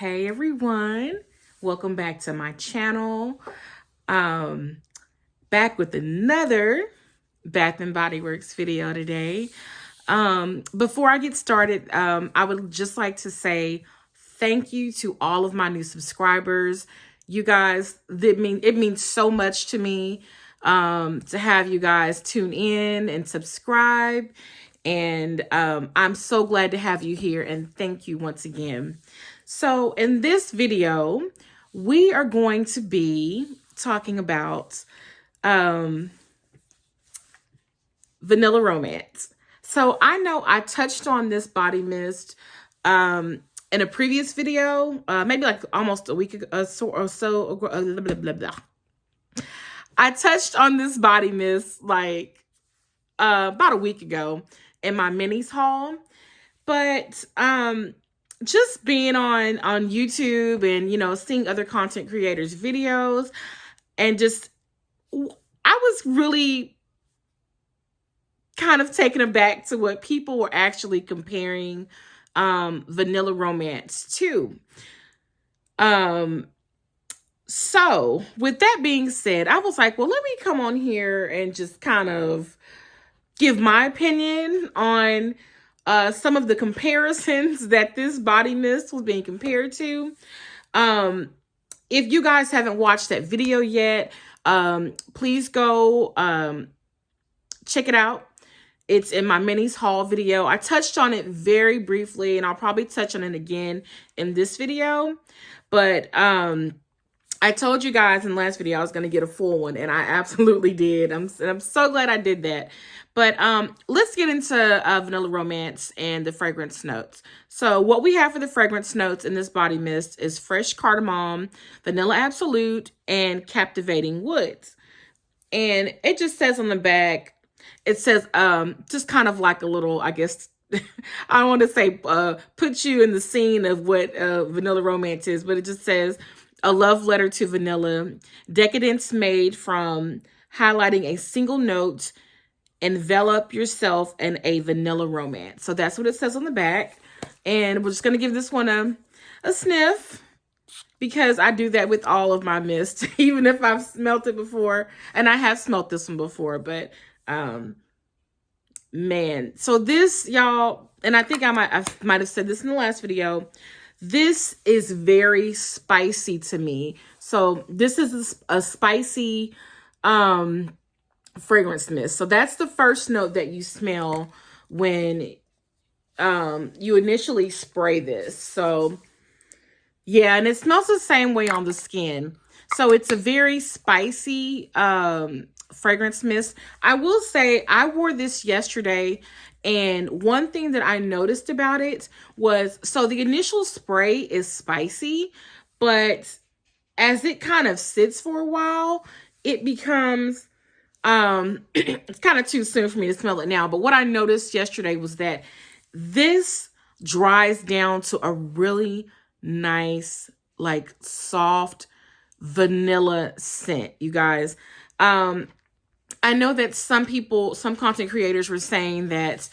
Hey everyone, welcome back to my channel. Back with another Bath and Body Works video today. Before I get started, I would just like to say thank you to all of my new subscribers. You guys, it means so much to me to have you guys tune in and subscribe. And I'm so glad to have you here, and thank you once again. So in this video, we are going to be talking about Vanilla Romance. So I know I touched on this body mist in a previous video, maybe like almost a week ago or so. Blah, blah, blah. I touched on this body mist like about a week ago in my minis haul, but just being on YouTube and seeing other content creators videos, and just I was really kind of taken aback to what people were actually comparing Vanilla Romance to. So with that being said, I was like, well, let me come on here and just kind of give my opinion on some of the comparisons that this body mist was being compared to. If you guys haven't watched that video yet, please go check it out. It's in my minis haul video. I touched on it very briefly, and I'll probably touch on it again in this video. But I told you guys in the last video I was going to get a full one, and I absolutely did. I'm so glad I did that. But let's get into Vanilla Romance and the fragrance notes. So what we have for the fragrance notes in this body mist is fresh cardamom, vanilla absolute, and captivating woods. And it just says on the back, it says just kind of like a little, I guess, I don't want to say put you in the scene of what Vanilla Romance is, but it just says a love letter to vanilla, decadence made from highlighting a single note, envelop yourself in a vanilla romance. So that's what it says on the back. And we're just going to give this one a sniff, because I do that with all of my mists, even if I've smelt it before. And I have smelt this one before, but man. So this, y'all, and I think I might have said this in the last video, this is very spicy to me. So this is a spicy fragrance mist. So that's the first note that you smell when you initially spray this. So yeah, and it smells the same way on the skin. So it's a very spicy fragrance mist. I will say I wore this yesterday, and one thing that I noticed about it was, so the initial spray is spicy, but as it kind of sits for a while, it becomes it's kind of too soon for me to smell it now, but what I noticed yesterday was that this dries down to a really nice, like soft vanilla scent, you guys. I know that some content creators were saying that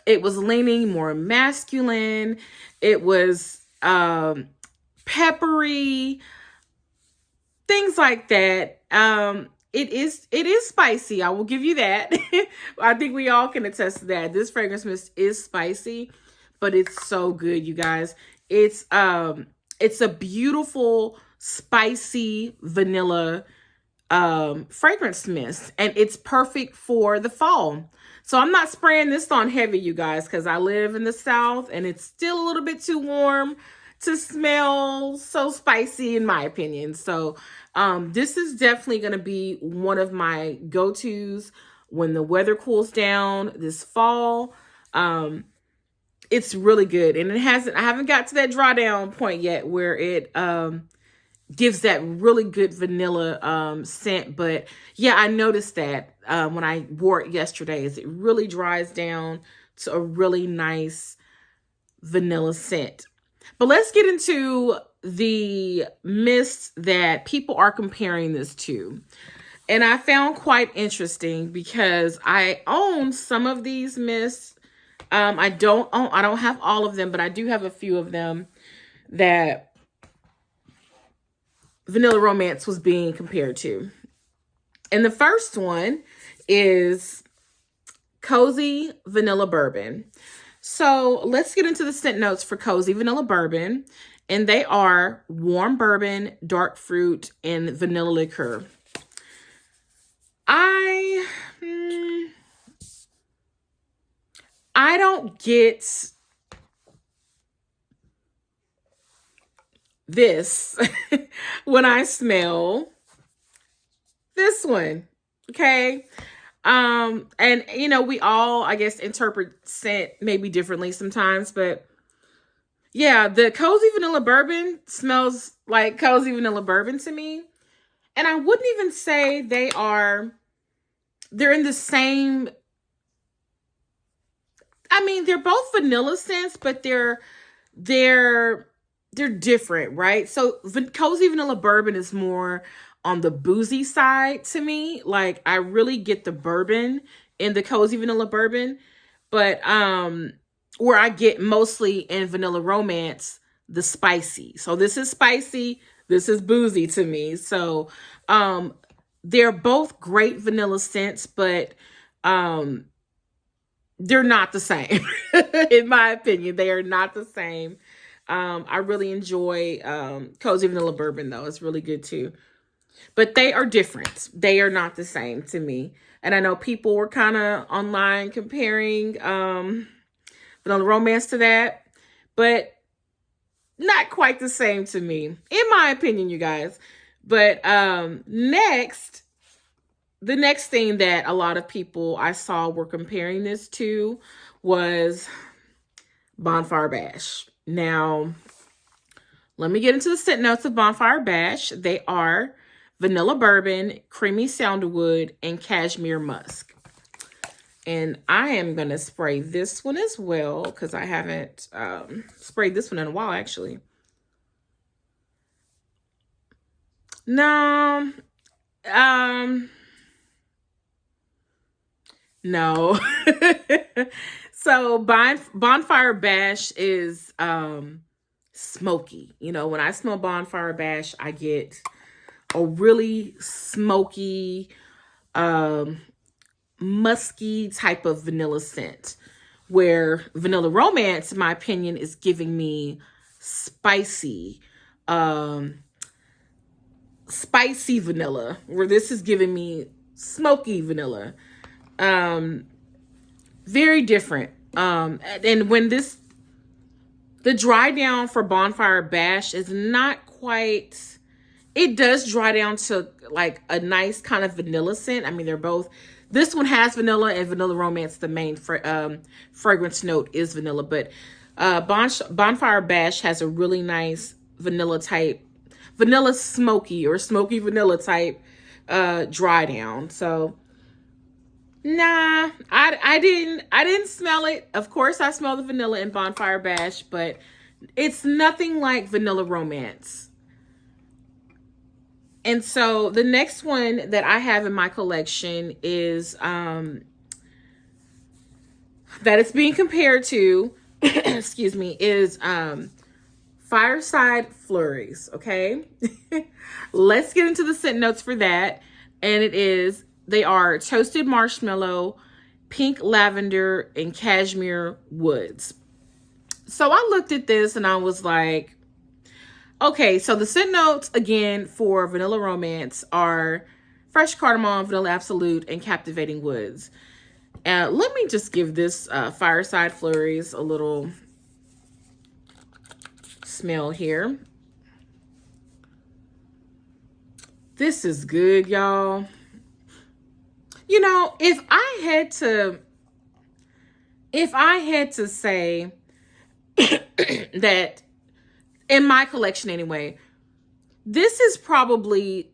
it was leaning more masculine. It was peppery, things like that. It is spicy. I will give you that. I think we all can attest to that. This fragrance mist is spicy, but it's so good, you guys. It's a beautiful, spicy vanilla fragrance mist, and it's perfect for the fall. So I'm not spraying this on heavy, you guys, because I live in the South and it's still a little bit too warm to smell so spicy, in my opinion. So this is definitely going to be one of my go-tos when the weather cools down this fall. It's really good, and I haven't got to that drawdown point yet where it gives that really good vanilla scent. But yeah, I noticed that when I wore it yesterday, is it really dries down to a really nice vanilla scent. But let's get into the mist that people are comparing this to. And I found quite interesting because I own some of these mists. I don't have all of them, but I do have a few of them. that Vanilla Romance was being compared to. And the first one is Cozy Vanilla Bourbon. So let's get into the scent notes for Cozy Vanilla Bourbon. And they are warm bourbon, dark fruit, and vanilla liqueur. I don't get this when I smell this one. Okay. And you know, we all, I guess, interpret scent maybe differently sometimes, but yeah, the Cozy Vanilla Bourbon smells like Cozy Vanilla Bourbon to me. And I wouldn't even say they're in the same, I mean, they're both vanilla scents, but they're different, right? So Cozy Vanilla Bourbon is more on the boozy side to me. Like, I really get the bourbon in the Cozy Vanilla Bourbon, but where I get mostly in Vanilla Romance, the spicy. So this is spicy, this is boozy to me. So they're both great vanilla scents, but they're not the same. In my opinion, they are not the same. I really enjoy Cozy Vanilla Bourbon, though. It's really good, too. But they are different. They are not the same to me. And I know people were kind of online comparing Vanilla Romance to that. But not quite the same to me, in my opinion, you guys. But the next thing that a lot of people I saw were comparing this to was Bonfire Bash. Now, let me get into the scent notes of Bonfire Bash. They are vanilla bourbon, creamy sandalwood, and cashmere musk. And I am going to spray this one as well, because I haven't sprayed this one in a while, actually. No. No. So Bonfire Bash is smoky. You know, when I smell Bonfire Bash, I get a really smoky, musky type of vanilla scent, where Vanilla Romance, in my opinion, is giving me spicy vanilla, where this is giving me smoky vanilla. Very different. And when the dry down for Bonfire Bash is not quite, it does dry down to like a nice kind of vanilla scent. I mean, they're both, this one has vanilla, and Vanilla Romance, the main fragrance note is vanilla, but Bonfire Bash has a really nice vanilla smoky or smoky vanilla type dry down. So nah, I didn't smell it. Of course, I smell the vanilla in Bonfire Bash, but it's nothing like Vanilla Romance. And so the next one that I have in my collection is that it's being compared to, excuse me, is Fireside Flurries. Okay, let's get into the scent notes for that. And they are toasted marshmallow, pink lavender, and cashmere woods. So I looked at this and I was like, okay, so the scent notes again for Vanilla Romance are fresh cardamom, vanilla absolute, and captivating woods. Let me just give this Fireside Flurries a little smell here. This is good, y'all. You know, if I had to say that in my collection anyway, this is probably,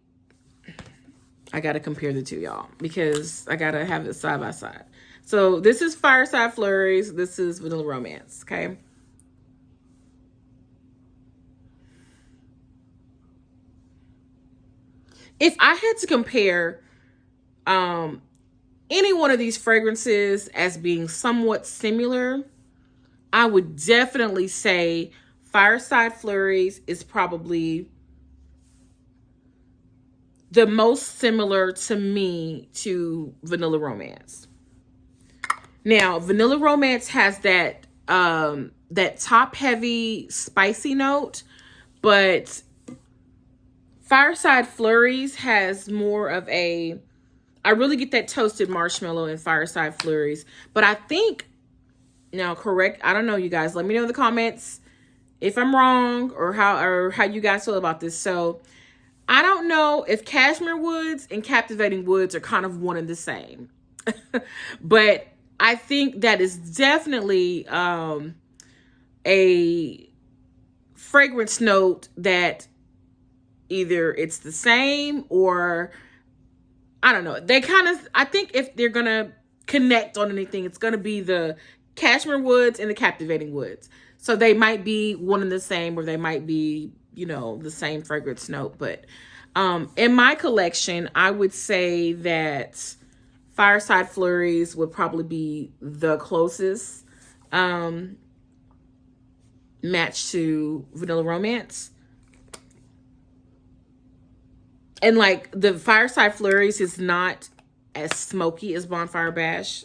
I got to compare the two, y'all, because I got to have it side by side. So this is Fireside Flurries. This is Vanilla Romance, okay? If I had to compare any one of these fragrances as being somewhat similar, I would definitely say Fireside Flurries is probably the most similar to me to Vanilla Romance. Now, Vanilla Romance has that that top heavy spicy note, but Fireside Flurries has more of a, I really get that toasted marshmallow in Fireside Flurries. But I think, now correct, I don't know, you guys, let me know in the comments if I'm wrong or how you guys feel about this. So I don't know if Cashmere Woods and Captivating Woods are kind of one and the same. But I think that is definitely a fragrance note that either it's the same or I don't know. They kind of, I think if they're going to connect on anything, it's going to be the Cashmere Woods and the Captivating Woods. So they might be one and the same, or they might be, you know, the same fragrance note. But in my collection, I would say that Fireside Flurries would probably be the closest match to Vanilla Romance. And like the Fireside Flurries is not as smoky as Bonfire Bash.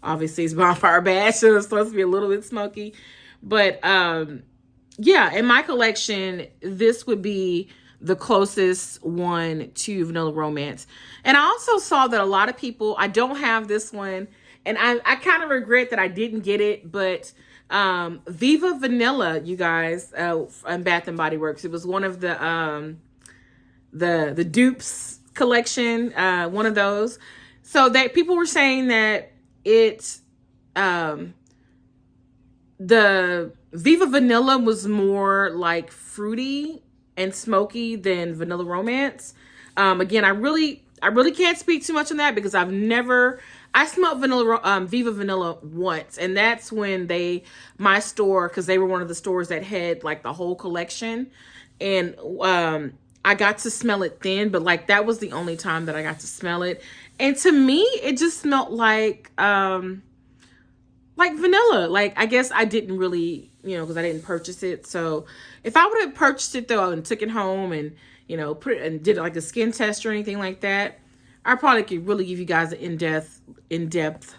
Obviously it's Bonfire Bash, so it's supposed to be a little bit smoky. But yeah, in my collection, this would be the closest one to Vanilla Romance. And I also saw that a lot of people, I don't have this one, and I kind of regret that I didn't get it, but Viva Vanilla, you guys, on Bath&Body Works. It was one of the dupes collection, one of those. So that people were saying that it's the Viva Vanilla was more like fruity and smoky than Vanilla Romance. Again, I really can't speak too much on that because I smelled Viva Vanilla once, and that's when my store, because they were one of the stores that had like the whole collection, and I got to smell it then, but like that was the only time that I got to smell it. And to me, it just smelled like vanilla. Like, I guess I didn't really, you know, because I didn't purchase it. So if I would have purchased it though and took it home and, you know, put it and did like a skin test or anything like that, I probably could really give you guys an in-depth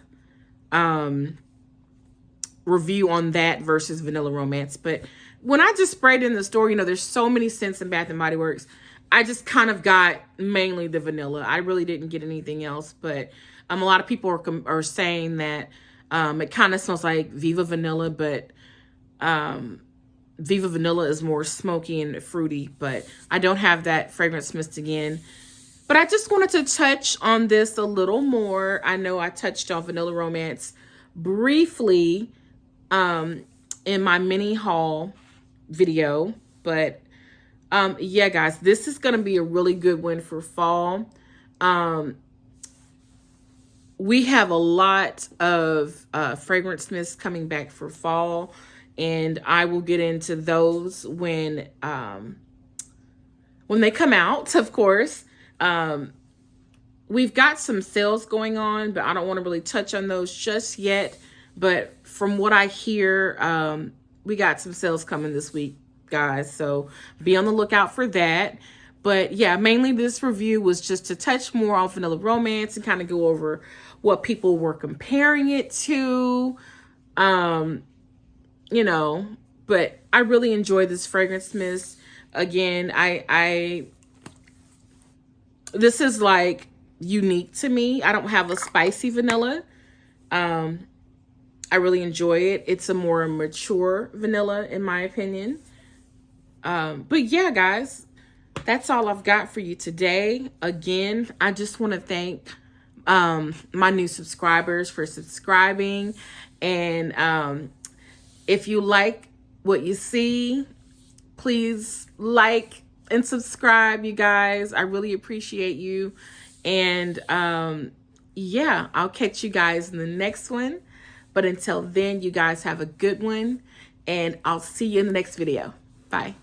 review on that versus Vanilla Romance. But when I just sprayed in the store, you know, there's so many scents in Bath and Body Works. I just kind of got mainly the vanilla. I really didn't get anything else. But a lot of people are saying that it kind of smells like Viva Vanilla, but Viva Vanilla is more smoky and fruity. But I don't have that fragrance mist again. But I just wanted to touch on this a little more. I know I touched on Vanilla Romance briefly in my mini haul video, but yeah, guys, this is going to be a really good one for fall. We have a lot of fragrance mists coming back for fall, and I will get into those when they come out, of course. We've got some sales going on, but I don't want to really touch on those just yet. But from what I hear, we got some sales coming this week, guys. So be on the lookout for that. But yeah, mainly this review was just to touch more on Vanilla Romance and kind of go over what people were comparing it to. You know, but I really enjoy this fragrance mist. Again, this is like unique to me. I don't have a spicy vanilla. I really enjoy it. It's a more mature vanilla in my opinion. But yeah, guys, that's all I've got for you today. Again, I just want to thank my new subscribers for subscribing. And if you like what you see, please like and subscribe, you guys. I really appreciate you. And yeah, I'll catch you guys in the next one. But until then, you guys have a good one, and I'll see you in the next video. Bye.